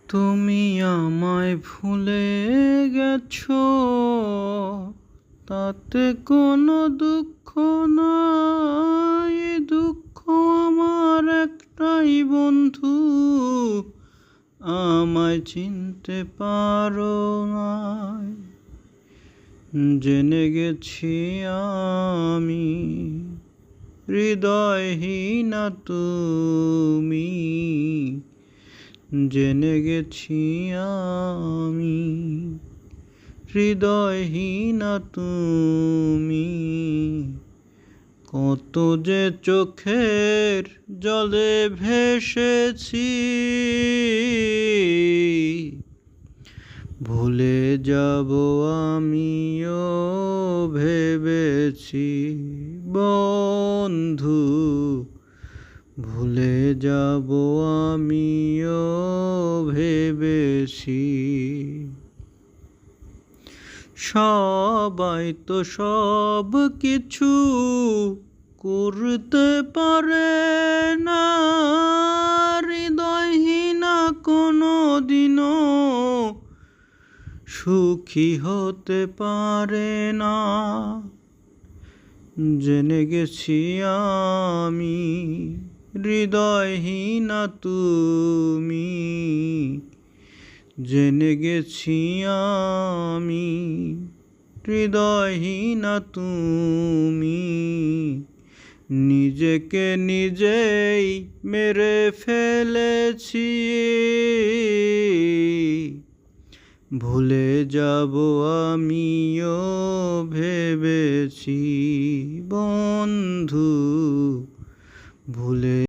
তুমি আমায় ভুলে গেছো, তাতে কোনো দুঃখ নাই। দুঃখ আমার একটাই বন্ধু, আমায় চিনতে পারো নাই। জেনে গেছি আমি হৃদয়হীনা তুমি, জেনে গেছি আমি হৃদয়হীনা তুমি। কত যে চোখের জলে ভেসেছি, ভুলে যাব আমিও ভেবেছি বন্ধু, ভুলে যাব আমিও ভেবেছি। সবাই তো সব কিছু করতে পারে না, হৃদয়হীনা কোনো দিনও সুখী হতে পারে না। জেনে গেছি আমি হৃদয়হীনা তুমি, জেনে গেছি আমি হৃদয়হীনা তুমি। নিজেকে নিজেই মেরে ফেলেছি, ভুলে যাব আমিও ভেবেছি বন্ধু, ভুলে